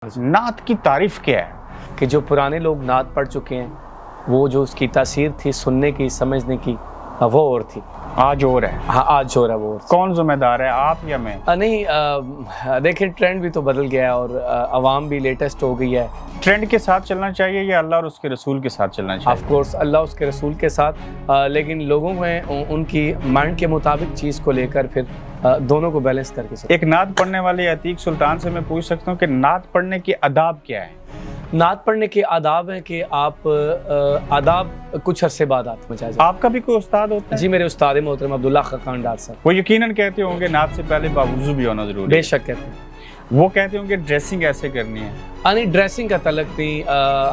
नात की तारीफ क्या है कि जो पुराने लोग नात पढ़ चुके हैं वो जो उसकी तासीर थी सुनने की समझने की वो और थी। आज और है। हाँ आज और है वो और। कौन जिम्मेदार है, आप या मैं? नहीं देखिए ट्रेंड भी तो बदल गया है और आवाम भी लेटेस्ट हो गई है। ट्रेंड के साथ चलना चाहिए या अल्लाह और उसके रसूल के साथ चलना चाहिए? ऑफ कोर्स अल्लाह उसके रसूल के साथ, लेकिन लोगों में उनकी माइंड के मुताबिक चीज़ को लेकर फिर दोनों को बैलेंस करके एक नात पढ़ने वाले अतीक सुल्तान से मैं पूछ सकता हूँ कि नात पढ़ने के आदाब क्या है? नात पढ़ने के आदाब हैं कि आप आदाब कुछ अरसे बाद आते हैं। आपका भी कोई उस्ताद होता है? जी मेरे उस्ताद मोहतरम अब्दुल्ला खान डार साहब। वो यकीनन कहते होंगे नात से पहले बावुज़ू भी होना जरूरी है। बेशक कहते हैं। वो कहते होंगे ड्रेसिंग ऐसे करनी है। नहीं ड्रेसिंग का तलक नहीं,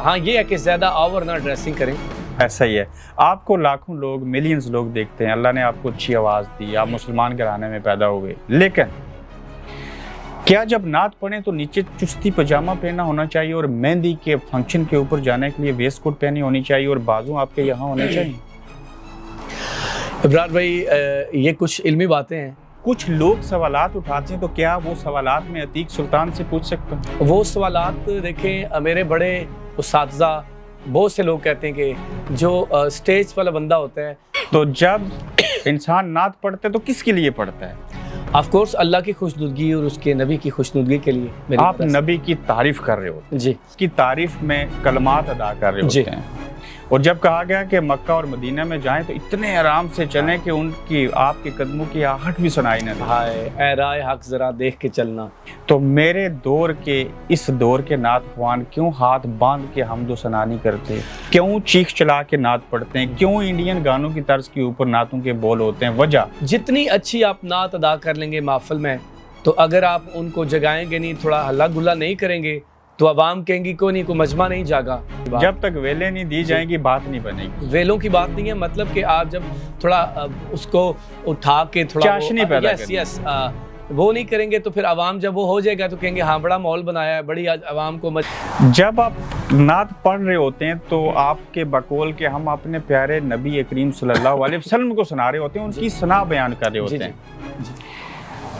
हाँ ये है कि ज़्यादा ओवर ना ड्रेसिंग करें। ऐसा ही है। आपको लाखों लोग मिलियंस लोग देखते हैं, अल्लाह ने आपको अच्छी आवाज़ दी, आप मुसलमान घराने में पैदा हो गए, लेकिन क्या जब नात पढ़ें तो नीचे चुस्ती पजामा पहना होना चाहिए और मेहंदी के फंक्शन के ऊपर जाने के लिए वेस्ट कोट पहनी होनी चाहिए और बाजू आपके यहाँ होने चाहिए? इब्रार भाई ये कुछ इल्मी बातें हैं। कुछ लोग सवालात उठाते हैं, तो क्या वो सवालात में अतीक सुल्तान से पूछ सकता हूँ? वो सवालात देखें, मेरे बड़े उस्तादज़ा बहुत से लोग कहते हैं कि जो स्टेज वाला बंदा होता है, तो जब इंसान नात पढ़ता है तो किसके लिए पढ़ता है? ऑफ कोर्स अल्लाह की खुशनुदगी और उसके नबी की खुशनुदगी के लिए। आप नबी की तारीफ कर रहे होते हैं जी, उसकी तारीफ में कलमात अदा कर रहे होते हैं, और जब कहा गया कि मक्का और मदीना में जाएं तो इतने आराम से चलें कि उनकी आपके कदमों की आहट भी सुनाई न दे। हाय ऐ राय हक जरा देख के चलना। तो मेरे दौर के इस दौर के नात ख्वान क्यों हाथ बांध के हमदो सना नहीं करते, क्यों चीख चला के नात पढ़ते हैं, क्यों इंडियन गानों की तर्ज के ऊपर नातों के बोल होते हैं? वजह जितनी अच्छी आप नात अदा कर लेंगे महफिल में, तो अगर आप उनको जगाएंगे नहीं, थोड़ा हल्ला गुल्ला नहीं करेंगे, तो आवाम कहेंगी को नहीं, को मजमा नहीं जागा। जब तक वेलें नहीं दी जाएंगी बात नहीं बनेगी। वेलों की बात नहीं है, मतलब कि आप जब थोड़ा उसको उठा के थोड़ा चाशनी पैदा यस वो नहीं करेंगे तो फिर आवाम जब वो हो जाएगा तो कहेंगे हाँ बड़ा माहौल बनाया है, बड़ी आवाम को जब आप नात पढ़ रहे होते हैं तो आपके बकौल के हम अपने प्यारे नबी करीम सल्लल्लाहु अलैहि वसल्लम को सुना रहे होते हैं, उनकी सना बयान कर रहे होते हैं।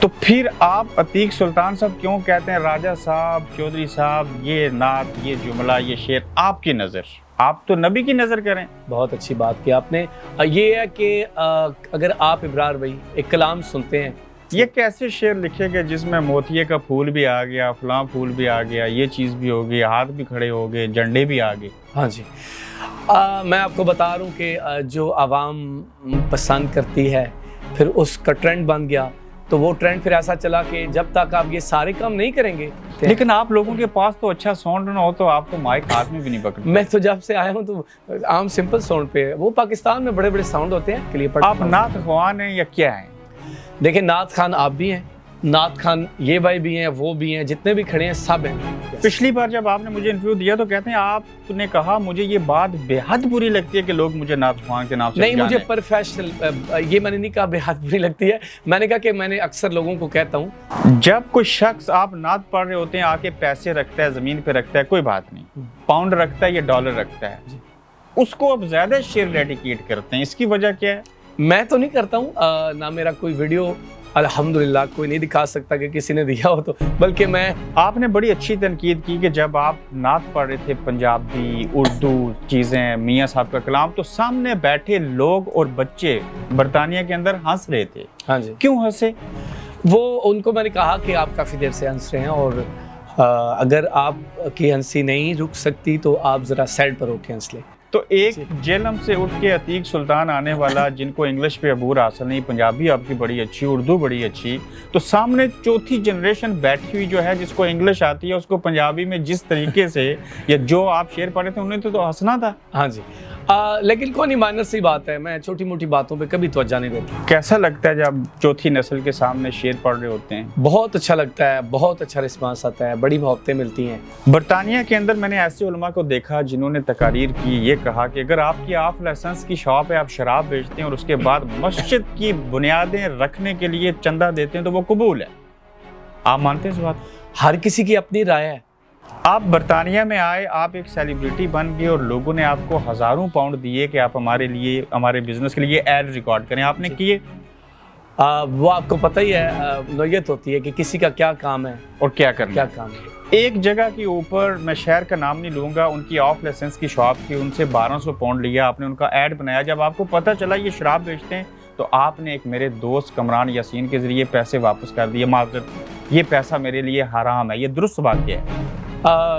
तो फिर आप अतीक सुल्तान साहब क्यों कहते हैं राजा साहब, चौधरी साहब, ये नात, ये जुमला, ये शेर आपकी नज़र, आप तो नबी की नज़र करें? बहुत अच्छी बात की आपने। ये है कि अगर आप इब्रार भाई एक कलाम सुनते हैं, ये कैसे शेर लिखे गए जिसमें मोतिये का फूल भी आ गया, फलां फूल भी आ गया, ये चीज़ भी हो गई, हाथ भी खड़े हो गए, झंडे भी आ गए? हाँ जी, मैं आपको बता रहा हूँ कि जो आवाम पसंद करती है फिर उसका ट्रेंड बन गया, तो वो ट्रेंड फिर ऐसा चला कि जब तक आप ये सारे काम नहीं करेंगे। लेकिन आप लोगों के पास तो अच्छा साउंड ना हो तो आपको माइक हाथ में भी नहीं पकड़ते। मैं तो जब से आया हूँ तो आम सिंपल साउंड पे है, वो पाकिस्तान में बड़े बड़े साउंड होते हैं के लिए। आप नात ख्वान हैं या क्या हैं? देखिए नात खान आप भी हैं, नात खान ये भाई भी हैं, वो भी हैं, जितने भी खड़े हैं सब हैं। पिछली बार जब आपने मुझे इंटरव्यू दिया तो कहते हैं आपने कहा मुझे ये बात बेहद बुरी लगती है कि लोग मुझे नात ख्वान के नाम से नहीं, मुझे प्रोफेशनल ये मैंने नहीं कहा बेहद बुरी लगती है, मैंने कहा कि मैंने अक्सर लोगों को कहता हूँ जब कोई शख्स आप नात पढ़ रहे होते हैं आके पैसे रखता है, जमीन पे रखता है, कोई बात नहीं, पाउंड रखता है या डॉलर रखता है, उसको अब ज्यादा शेयर डेडिकेट करते हैं, इसकी वजह क्या है? मैं तो नहीं करता हूँ, ना मेरा कोई वीडियो अल्हम्दुलिल्लाह कोई नहीं दिखा सकता कि किसी ने दिया हो, तो बल्कि मैं। आपने बड़ी अच्छी तनकीद की कि जब आप नात पढ़ रहे थे, पंजाबी उर्दू चीज़ें, मियाँ साहब का कलाम, तो सामने बैठे लोग और बच्चे बरतानिया के अंदर हंस रहे थे। हाँ जी। क्यों हंसे? वो उनको मैंने कहा कि आप काफ़ी देर से हंस रहे हैं और अगर आपकी हंसी नहीं रुक सकती तो आप ज़रा साइड पर होकर हंस लें। तो एक जेलम से उठ के अतीक सुल्तान आने वाला, जिनको इंग्लिश पे अबूर हासिल नहीं, पंजाबी आपकी बड़ी अच्छी, उर्दू बड़ी अच्छी, तो सामने चौथी जनरेशन बैठी हुई जो है जिसको इंग्लिश आती है, उसको पंजाबी में जिस तरीके से या जो आप शेर पढ़े थे उन्हें तो हंसना था। हाँ जी, लेकिन कोई नहीं, माइनर सी बात है, मैं छोटी मोटी बातों पे कभी तवज्जो नहीं देता। कैसा लगता है जब चौथी नस्ल के सामने शेर पढ़ रहे होते हैं? बहुत अच्छा लगता है, बहुत अच्छा रिस्पांस आता है, बड़ी मोहब्बतें मिलती हैं। बरतानिया के अंदर मैंने ऐसे उलमा को देखा जिन्होंने तकारीर की, ये कहा कि अगर आपकी ऑफ लाइसेंस की शॉप है, आप शराब बेचते हैं और उसके बाद मस्जिद की बुनियादें रखने के लिए चंदा देते हैं तो वो कबूल है। आप मानते हैं इस बात? हर किसी की अपनी राय है। आप बरतानिया में आए, आप एक सेलिब्रिटी बन गए और लोगों ने आपको हज़ारों पाउंड दिए कि आप हमारे लिए, हमारे बिजनेस के लिए एड रिकॉर्ड करें, आपने किए? वो आपको पता ही है, नौयत होती है कि किसी का क्या काम है और क्या करना क्या है। काम है। एक जगह के ऊपर, मैं शहर का नाम नहीं लूँगा, उनकी ऑफ लाइसेंस की शॉप थी, उनसे 1200 पाउंड लिया आपने, उनका ऐड बनाया। जब आपको पता चला ये शराब बेचते हैं तो आपने एक मेरे दोस्त कमरान यासीन के ज़रिए पैसे वापस कर दिए, माजरत ये पैसा मेरे लिए हराम है, ये दुरुस्त वाक़या है।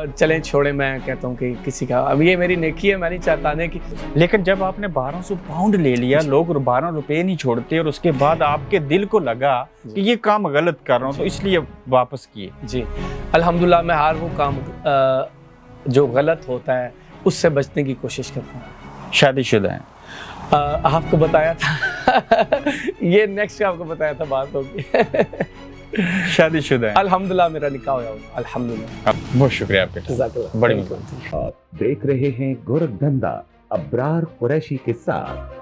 चलें छोड़ें, मैं कहता हूँ कि किसी का, अब ये मेरी नेकी है, मैं नहीं चाहता ना कि, लेकिन जब आपने 1200 पाउंड ले लिया, लोग 12 रुपए नहीं छोड़ते, और उसके बाद आपके दिल को लगा कि ये काम गलत कर रहा हूँ, तो इसलिए वापस किए। जी अल्हम्दुलिल्लाह मैं हर वो काम जो गलत होता है उससे बचने की कोशिश करता हूँ। शादीशुदा हैं? आपको बताया था ये नेक्स्ट आपको बताया था, बात होगी। शादीशुदा हैं? अल्हम्दुलिल्लाह मेरा निकाह हुआ, अल्हम्दुलिल्लाह। बहुत शुक्रिया आपका, जज़ाकल्लाह। बड़ी Thank you. आप देख रहे हैं गोरखधंधा अब्रार कुरैशी के साथ।